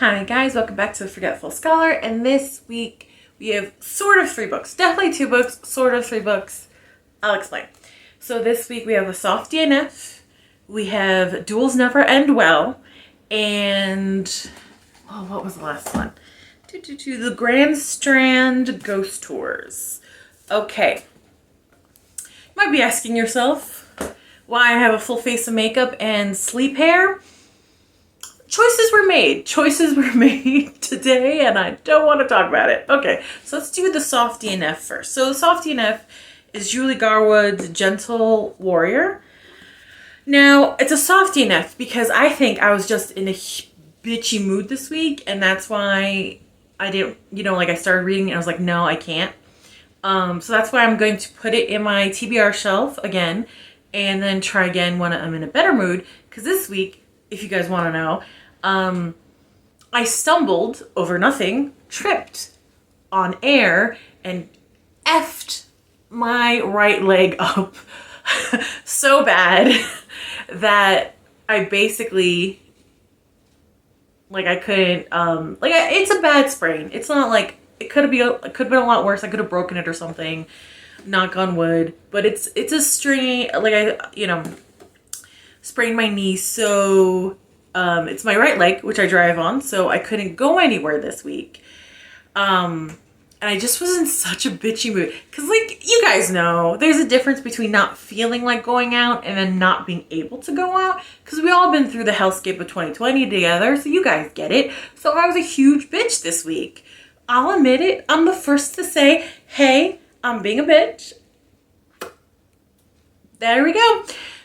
Hi guys, welcome back to The Forgetful Scholar, and this week we have sort of 3 books. Definitely 2 books, sort of 3 books. I'll explain. So this week we have A Soft DNF, we have Duels Never End Well, and... oh, what was the last one? The Grand Strand Ghost Tours. Okay. You might be asking yourself why I have a full face of makeup and sleep hair. Choices were made. Choices were made today, and I don't want to talk about it. Okay, so let's do the Soft DNF first. So the Soft DNF is Julie Garwood's Gentle Warrior. Now, it's a soft DNF because I think I was just in a bitchy mood this week, and that's why I didn't, I started reading it and I was like, no, I can't. So that's why I'm going to put it in my TBR shelf again, and then try again when I'm in a better mood, because this week, if you guys want to know, I stumbled over nothing, tripped on air, and effed my right leg up so bad that I basically, I couldn't, it's a bad sprain. It's not like, it could have been a lot worse. I could have broken it or something, knock on wood, but it's a stringy, sprained my knee, so it's my right leg, which I drive on, so I couldn't go anywhere this week. And I just was in such a bitchy mood. Because, you guys know, there's a difference between not feeling like going out and then not being able to go out. Because we all been through the hellscape of 2020 together, so you guys get it. So I was a huge bitch this week. I'll admit it. I'm the first to say, hey, I'm being a bitch. There we go.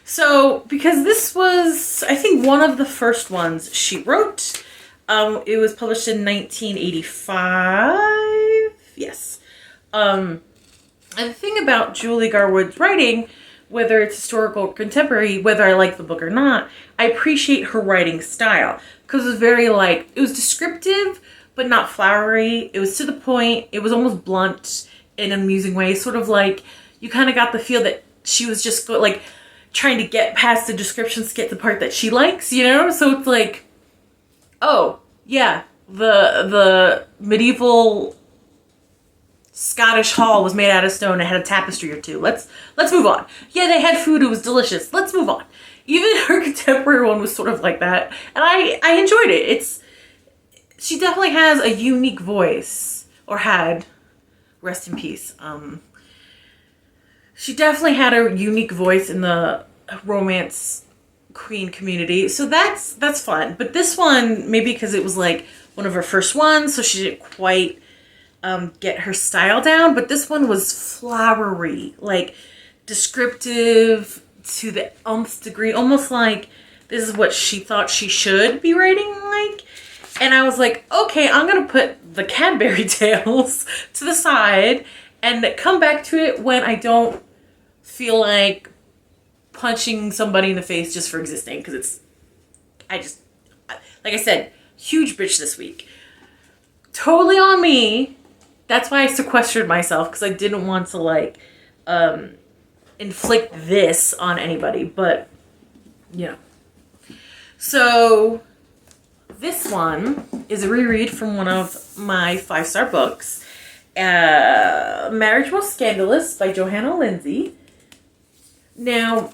So, because this was, I think, one of the first ones she wrote. It was published in 1985. Yes. And the thing about Julie Garwood's writing, whether it's historical or contemporary, whether I like the book or not, I appreciate her writing style. Because it was very, it was descriptive, but not flowery. It was to the point. It was almost blunt in an amusing way. Sort of you kind of got the feel that she was just, trying to get past the descriptions to get the part that she likes, So it's oh, yeah, the medieval Scottish hall was made out of stone and had a tapestry or two. Let's move on. Yeah, they had food, it was delicious. Let's move on. Even her contemporary one was sort of like that, and I enjoyed it. She definitely has a unique voice, or had, rest in peace. She definitely had a unique voice in the romance queen community, so that's fun. But this one, maybe because it was one of her first ones, so she didn't quite get her style down. But this one was flowery, descriptive to the nth degree, almost like this is what she thought she should be writing like. And I was like, okay, I'm gonna put the Cadbury tales to the side and come back to it when I don't feel like punching somebody in the face just for existing, because like I said, huge bitch this week. Totally on me. That's why I sequestered myself, because I didn't want to inflict this on anybody, but so this one is a reread from one of my 5-star books, Marriage Most Scandalous by Johanna Lindsey. Now,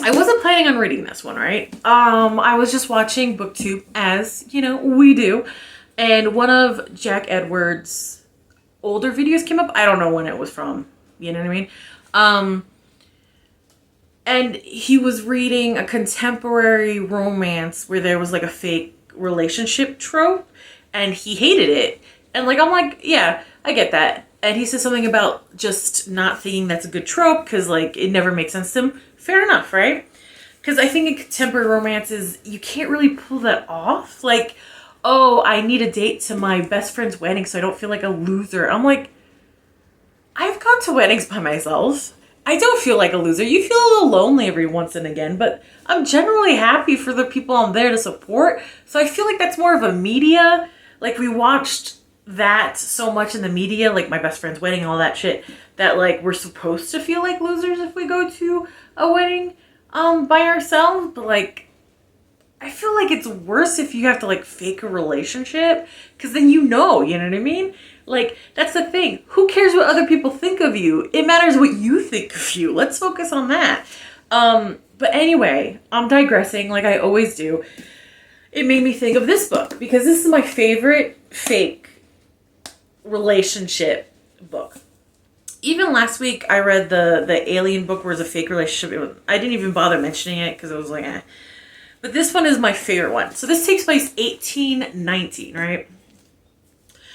I wasn't planning on reading this one, right? I was just watching BookTube, as, we do. And one of Jack Edwards' older videos came up. I don't know when it was from. You know what I mean? And he was reading a contemporary romance where there was, a fake relationship trope. And he hated it. And, I'm like, yeah, I get that. And he said something about just not thinking that's a good trope because, it never makes sense to him. Fair enough, right? Because I think in contemporary romances, you can't really pull that off. Oh, I need a date to my best friend's wedding so I don't feel like a loser. I'm like, I've gone to weddings by myself. I don't feel like a loser. You feel a little lonely every once and again, but I'm generally happy for the people I'm there to support. So I feel like that's more of a media. We watched that so much in the media, my best friend's wedding, all that shit, that we're supposed to feel like losers if we go to a wedding by ourselves. But I feel like it's worse if you have to like fake a relationship, because then you know what I mean? Like, that's the thing. Who cares what other people think of you? It matters what you think of you. Let's focus on that. But anyway, I'm digressing like I always do. It made me think of this book because this is my favorite fake relationship book. Even last week I read the alien book where it's a fake relationship. I didn't even bother mentioning it because I was like, eh. But this one is my favorite one. So this takes place 1819, right?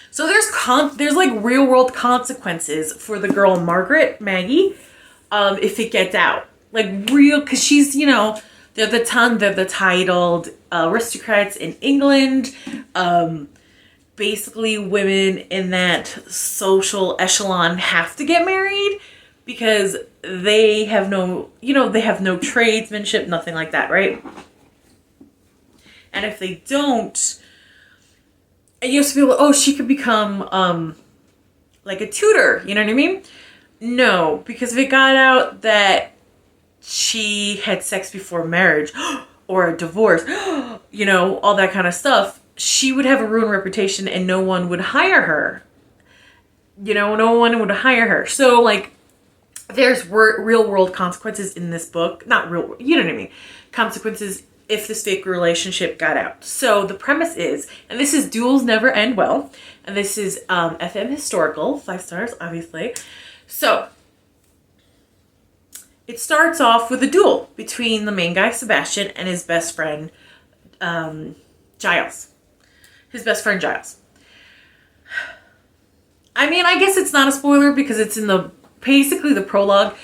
So there's like real world consequences for the girl Margaret, Maggie, if it gets out. Like real, because she's, they're the titled aristocrats in England. Basically women in that social echelon have to get married because they have they have no tradesmanship, nothing like that, right? And if they don't, and you used to be like, oh, she could become like a tutor, you know what I mean? No, because if it got out that she had sex before marriage or a divorce, all that kind of stuff, she would have a ruined reputation and no one would hire her. No one would hire her. So, like, there's real world consequences in this book. Not real, you know what I mean? Consequences if this fake relationship got out. So the premise is, and this is Duels Never End Well, and this is FM historical, 5 stars, obviously. So it starts off with a duel between the main guy, Sebastian, and his best friend, Giles. His best friend, Giles. I mean, I guess it's not a spoiler because it's in basically the prologue.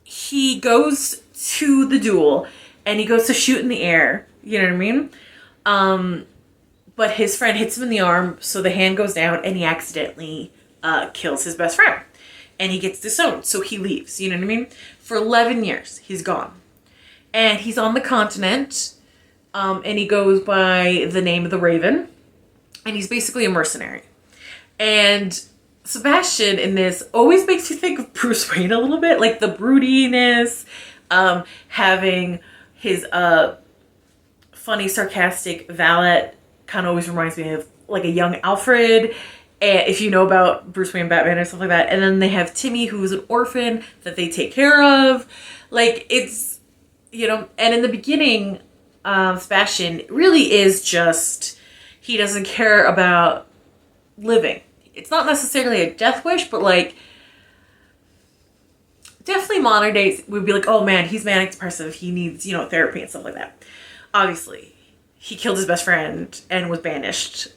He goes to the duel and he goes to shoot in the air. You know what I mean? But his friend hits him in the arm, so the hand goes down and he accidentally kills his best friend. And he gets disowned, so he leaves. You know what I mean? For 11 years, he's gone. And he's on the continent, and he goes by the name of the Raven. And he's basically a mercenary. And Sebastian in this always makes you think of Bruce Wayne a little bit. Like the broodiness, having his funny, sarcastic valet kind of always reminds me of like a young Alfred. And if you know about Bruce Wayne, Batman, or stuff like that. And then they have Timmy, who's an orphan that they take care of. Like, it's, and in the beginning, Sebastian really is just, he doesn't care about living. It's not necessarily a death wish, but like, definitely modern days would be like, oh man, he's manic depressive. He needs, therapy and stuff like that. Obviously, he killed his best friend and was banished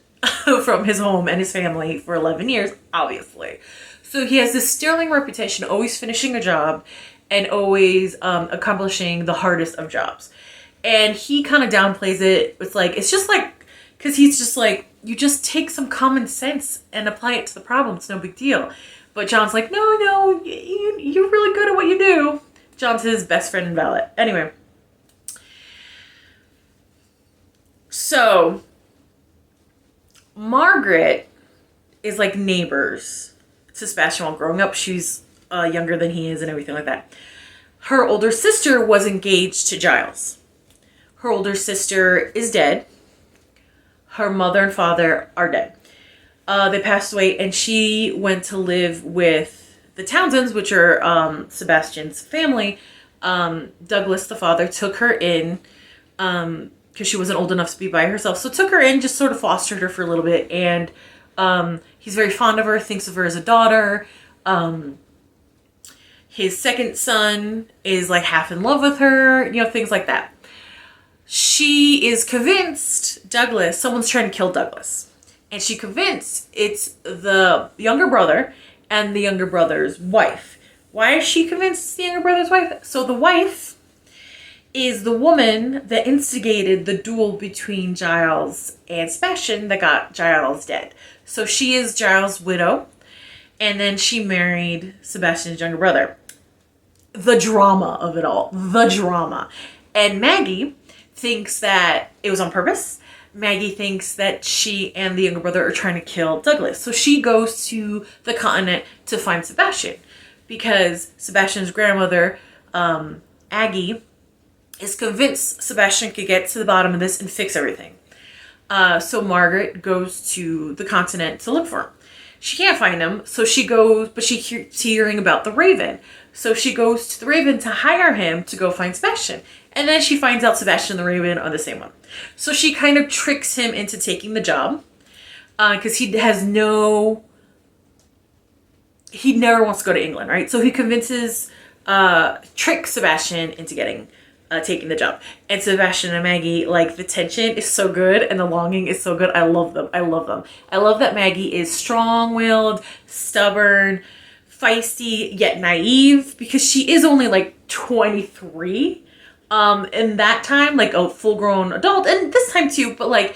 from his home and his family for 11 years, obviously. So he has this sterling reputation, always finishing a job and always accomplishing the hardest of jobs. And he kind of downplays it. It's just like, because he's just like, you just take some common sense and apply it to the problem. It's no big deal. But John's like, no, you're really good at what you do. John's his best friend and valet. Anyway. So Margaret is like neighbors to Sebastian while growing up. She's younger than he is and everything like that. Her older sister was engaged to Giles. Her older sister is dead. Her mother and father are dead. They passed away and she went to live with the Townsends, which are Sebastian's family. Douglas, the father, took her in because she wasn't old enough to be by herself. So took her in, just sort of fostered her for a little bit. And he's very fond of her, thinks of her as a daughter. His second son is like half in love with her, things like that. She is convinced someone's trying to kill Douglas. And she convinced it's the younger brother and the younger brother's wife. Why is she convinced it's the younger brother's wife? So the wife is the woman that instigated the duel between Giles and Sebastian that got Giles dead. So she is Giles' widow. And then she married Sebastian's younger brother. The drama of it all. The drama. And Maggie thinks that it was on purpose. Maggie thinks that she and the younger brother are trying to kill Douglas. So she goes to the continent to find Sebastian. Because Sebastian's grandmother, Aggie, is convinced Sebastian could get to the bottom of this and fix everything. So Margaret goes to the continent to look for him. She can't find him, so she goes, but she keeps hearing about the Raven. So she goes to the Raven to hire him to go find Sebastian. And then she finds out Sebastian and the Raven are the same one. So she kind of tricks him into taking the job. Because he never wants to go to England, right? So he tricks Sebastian into taking the job. And Sebastian and Maggie, like, the tension is so good and the longing is so good. I love them. I love that Maggie is strong-willed, stubborn, feisty, yet naive, because she is only like 23 in that time, like a full-grown adult, and this time too, but like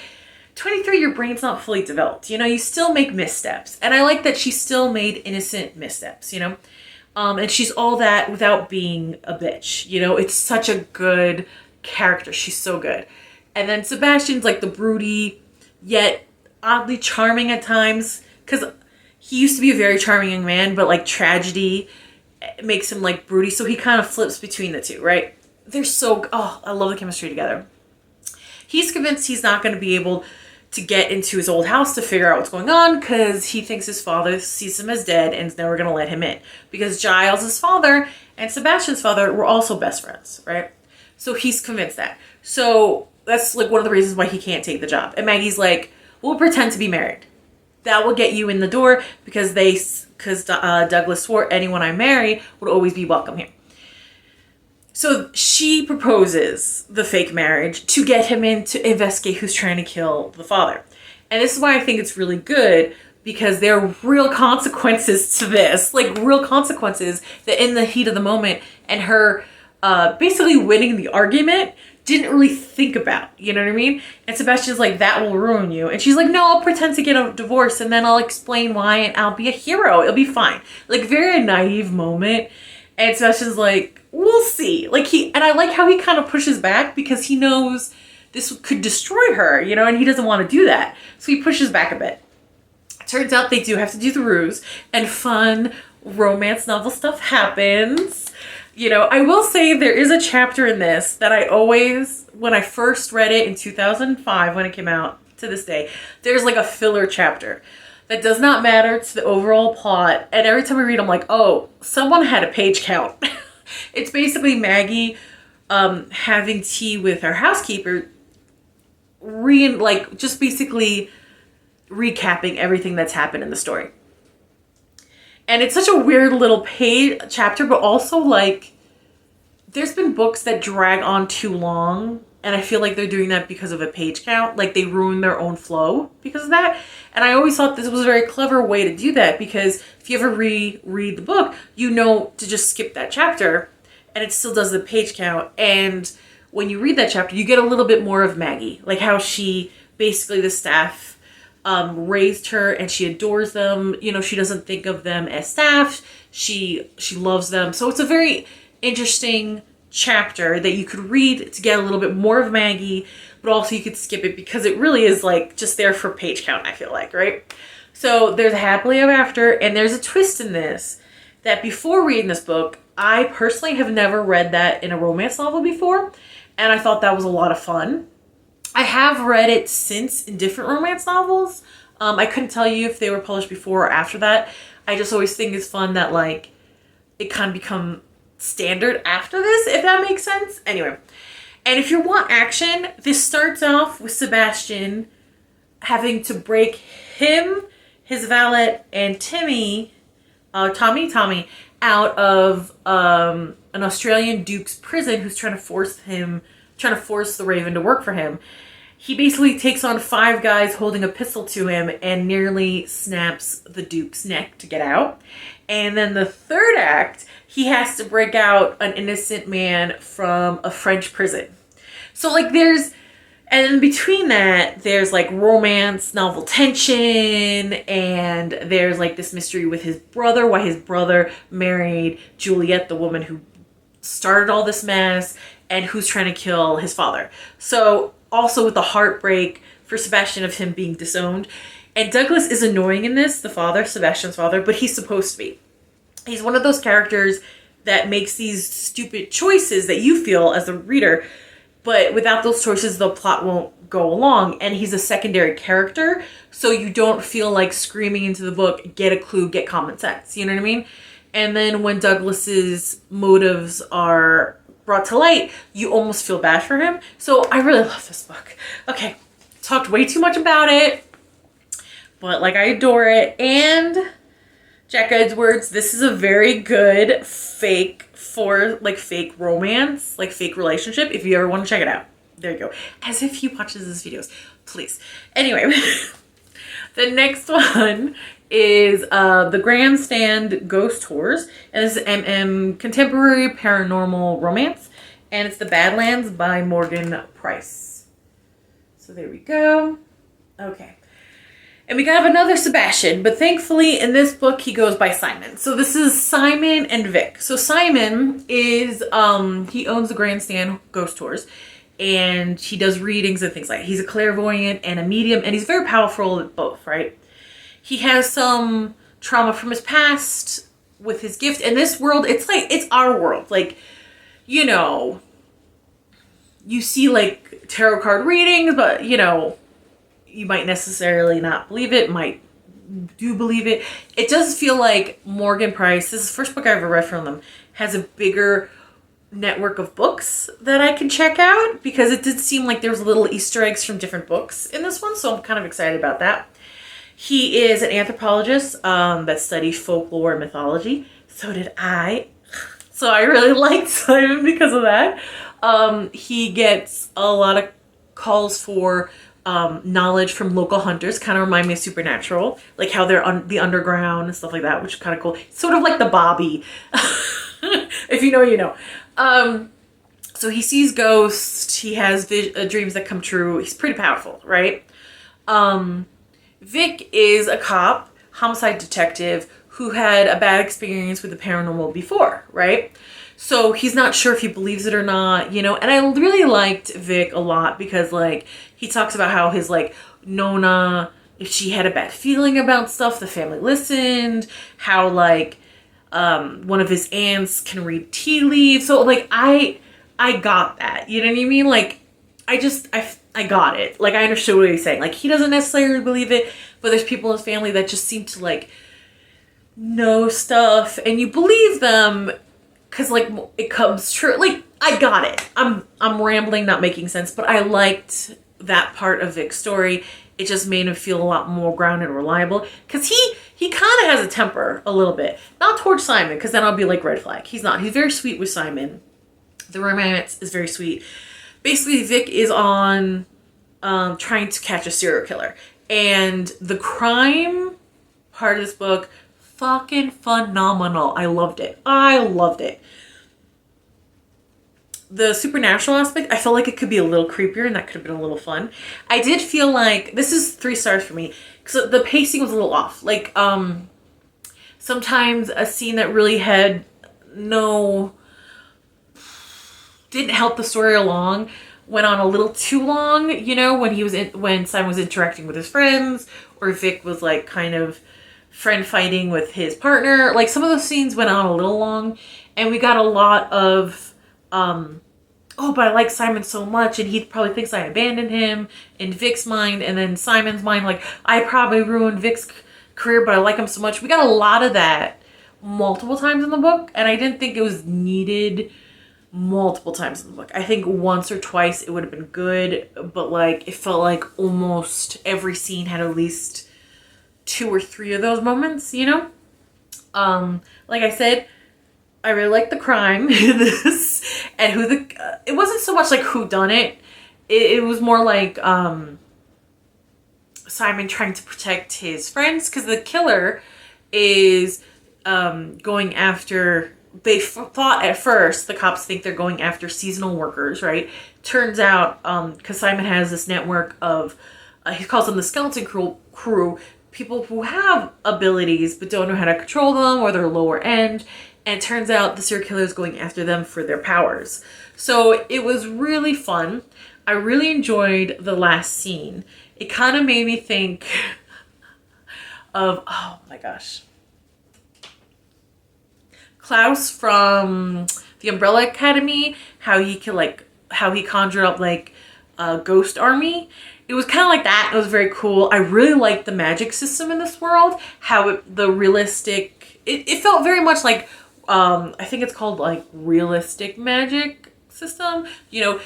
23, your brain's not fully developed, you still make missteps. And I like that she still made innocent missteps, and she's all that without being a bitch, it's such a good character. She's so good. And then Sebastian's like the broody, yet oddly charming at times, because he used to be a very charming young man, but like tragedy makes him like broody, so he kind of flips between the two, right? I love the chemistry together. He's convinced he's not going to be able to get into his old house to figure out what's going on, because he thinks his father sees him as dead and is never going to let him in, because Giles' father and Sebastian's father were also best friends, right? So he's convinced that. So that's like one of the reasons why he can't take the job. And Maggie's like, we'll pretend to be married. That will get you in the door, because Douglas swore anyone I marry would always be welcome here. So she proposes the fake marriage to get him in to investigate who's trying to kill the father. And this is why I think it's really good, because there are real consequences to this. Like, real consequences that in the heat of the moment and her basically winning the argument didn't really think about. You know what I mean? And Sebastian's like, that will ruin you. And she's like, no, I'll pretend to get a divorce and then I'll explain why and I'll be a hero. It'll be fine. Like, very naive moment. And Sebastian's like, we'll see. And I like how he kind of pushes back, because he knows this could destroy her, and he doesn't want to do that. So he pushes back a bit. Turns out they do have to do the ruse, and fun romance novel stuff happens. I will say there is a chapter in this that I always, when I first read it in 2005, when it came out to this day, there's like a filler chapter that does not matter to the overall plot. And every time I read, I'm like, oh, someone had a page count. It's basically Maggie having tea with her housekeeper, just basically recapping everything that's happened in the story. And it's such a weird little page chapter, but also like, there's been books that drag on too long, and I feel like they're doing that because of a page count. Like, they ruin their own flow because of that. And I always thought this was a very clever way to do that, because if you ever reread the book, to just skip that chapter, and it still does the page count. And when you read that chapter, you get a little bit more of Maggie, like how she basically, the staff raised her and she adores them. She doesn't think of them as staff. She loves them. So it's a very interesting chapter that you could read to get a little bit more of Maggie, but also you could skip it because it really is like just there for page count, I feel like, right? So there's a happily ever after, and there's a twist in this that before reading this book, I personally have never read that in a romance novel before, and I thought that was a lot of fun. I have read it since in different romance novels. I couldn't tell you if they were published before or after that. I just always think it's fun that like it kind of become standard after this, if that makes sense. Anyway, and if you want action, this starts off with Sebastian having to break him, his valet, and Tommy out of an Australian duke's prison who's trying to force the Raven to work for him. He basically takes on 5 guys holding a pistol to him and nearly snaps the Duke's neck to get out. And then the third act, he has to break out an innocent man from a French prison. So like and between that, there's like romance, novel tension, and there's like this mystery with his brother, why his brother married Juliet, the woman who started all this mess, and who's trying to kill his father. So also with the heartbreak for Sebastian of him being disowned. And Douglas is annoying in this, the father, Sebastian's father, but he's supposed to be. He's one of those characters that makes these stupid choices that you feel as a reader, but without those choices, the plot won't go along. And he's a secondary character, so you don't feel like screaming into the book, get a clue, get common sense. You know what I mean? And then when Douglas's motives are brought to light, you almost feel bad for him. So I really love this book. Okay, talked way too much about it, but like, I adore it. And Jack Edwards, this is a very good fake romance, like fake relationship. If you ever want to check it out, there you go. As if he watches his videos, please. Anyway, the next one is the Grandstand Ghost Tours, and this is contemporary paranormal romance, and it's the Badlands by Morgan Price. So there we go. Okay. And we got another Sebastian, but thankfully in this book he goes by Simon. So this is Simon and Vic. So Simon is, he owns the Grandstand Ghost Tours, and he does readings and things like that. He's a clairvoyant and a medium, and he's very powerful at both, right? He has some trauma from his past with his gift. In this world, it's like, it's our world. Like, you know, you see like tarot card readings, but you know, you might necessarily not believe it, might do believe it. It does feel like Morgan Price, this is the first book I ever read from them, has a bigger network of books that I can check out, because it did seem like there was little Easter eggs from different books in this one, so I'm kind of excited about that. He is an anthropologist that studies folklore and mythology. So did I. So I really liked Simon because of that. He gets a lot of calls for knowledge from local hunters. Kind of remind me of Supernatural, like how they're on the underground and stuff like that, which is kind of cool. Sort of like the Bobby. If you know, you know. So he sees ghosts. He has dreams that come true. He's pretty powerful, right? Vic is a cop, homicide detective, who had a bad experience with the paranormal before, right? So he's not sure if he believes it or not, you know? And I really liked Vic a lot because, like, he talks about how his, like, Nona, if she had a bad feeling about stuff, the family listened. How, like, one of his aunts can read tea leaves. So, like, I got that. You know what I mean? Like, I got it. Like, I understood what he was saying. Like, he doesn't necessarily believe it, but there's people in his family that just seem to, like, know stuff, and you believe them because, like, it comes true. Like, I got it. I'm rambling, not making sense, but I liked that part of Vic's story. It just made him feel a lot more grounded and reliable, because he kind of has a temper a little bit. Not towards Simon, because then I'll be like, red flag. He's not. He's very sweet with Simon. The romance is very sweet. Basically, Vic is on trying to catch a serial killer. And the crime part of this book, fucking phenomenal. I loved it. I loved it. The supernatural aspect, I felt like it could be a little creepier, and that could have been a little fun. I did feel like, this is 3 stars for me, because the pacing was a little off. Like, sometimes a scene that really had didn't help the story along, went on a little too long, you know, when Simon was interacting with his friends, or Vic was like kind of friend fighting with his partner. Like, some of those scenes went on a little long, and we got a lot of oh, but I like Simon so much, and he probably thinks I abandoned him in Vic's mind, and then Simon's mind, like, I probably ruined Vic's career, but I like him so much. We got a lot of that multiple times in the book, and I didn't think it was needed multiple times in the book. I think once or twice it would have been good, but like, it felt like almost every scene had at least 2 or 3 of those moments, you know? Like I said, I really like the crime in this, and it wasn't so much like who done it. It was more like Simon trying to protect his friends, because the killer is going after, they thought at first, the cops think they're going after seasonal workers, right? Turns out, because Simon has this network of, he calls them the skeleton crew, people who have abilities but don't know how to control them, or they're lower end. And it turns out the serial killer is going after them for their powers. So it was really fun. I really enjoyed the last scene. It kind of made me think of, oh my gosh, Klaus from the Umbrella Academy, how he conjured up like a ghost army. It was kind of like that. It was very cool. I really liked the magic system in this world. How the realistic, it felt very much like, I think it's called like realistic magic system. You know,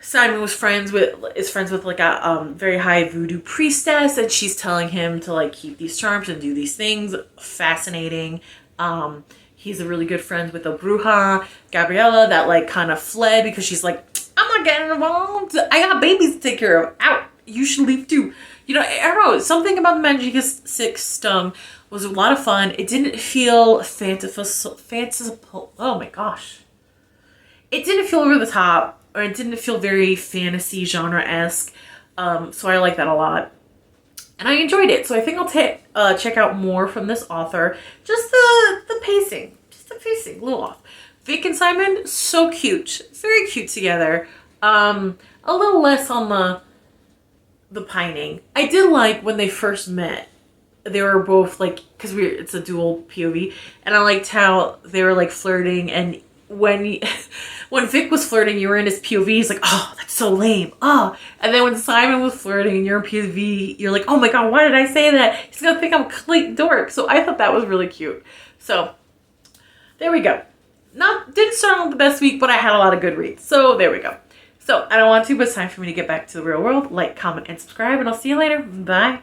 Simon is friends with like a very high voodoo priestess, and she's telling him to like keep these charms and do these things. Fascinating. He's a really good friend with a bruja, Gabriella, that like kind of fled because she's like, I'm not getting involved. I got babies to take care of. Out. You should leave too. You know, I don't know. Something about the magic system was a lot of fun. It didn't feel fanciful. Oh my gosh. It didn't feel over the top, or it didn't feel very fantasy genre-esque. So I like that a lot. And I enjoyed it. So I think I'll check out more from this author. Just the pacing. Just the pacing. A little off. Vic and Simon, so cute. Very cute together. A little less on the pining. I did like when they first met. They were both like, because it's a dual POV. And I liked how they were like flirting. And when Vic was flirting, you were in his POV. He's like, oh, that's so lame. Oh. And then when Simon was flirting and you're in POV, you're like, oh my God, why did I say that? He's going to think I'm a complete dork. So I thought that was really cute. So there we go. Didn't start on the best week, but I had a lot of good reads. So there we go. So I don't want to, but it's time for me to get back to the real world. Like, comment, and subscribe, and I'll see you later. Bye.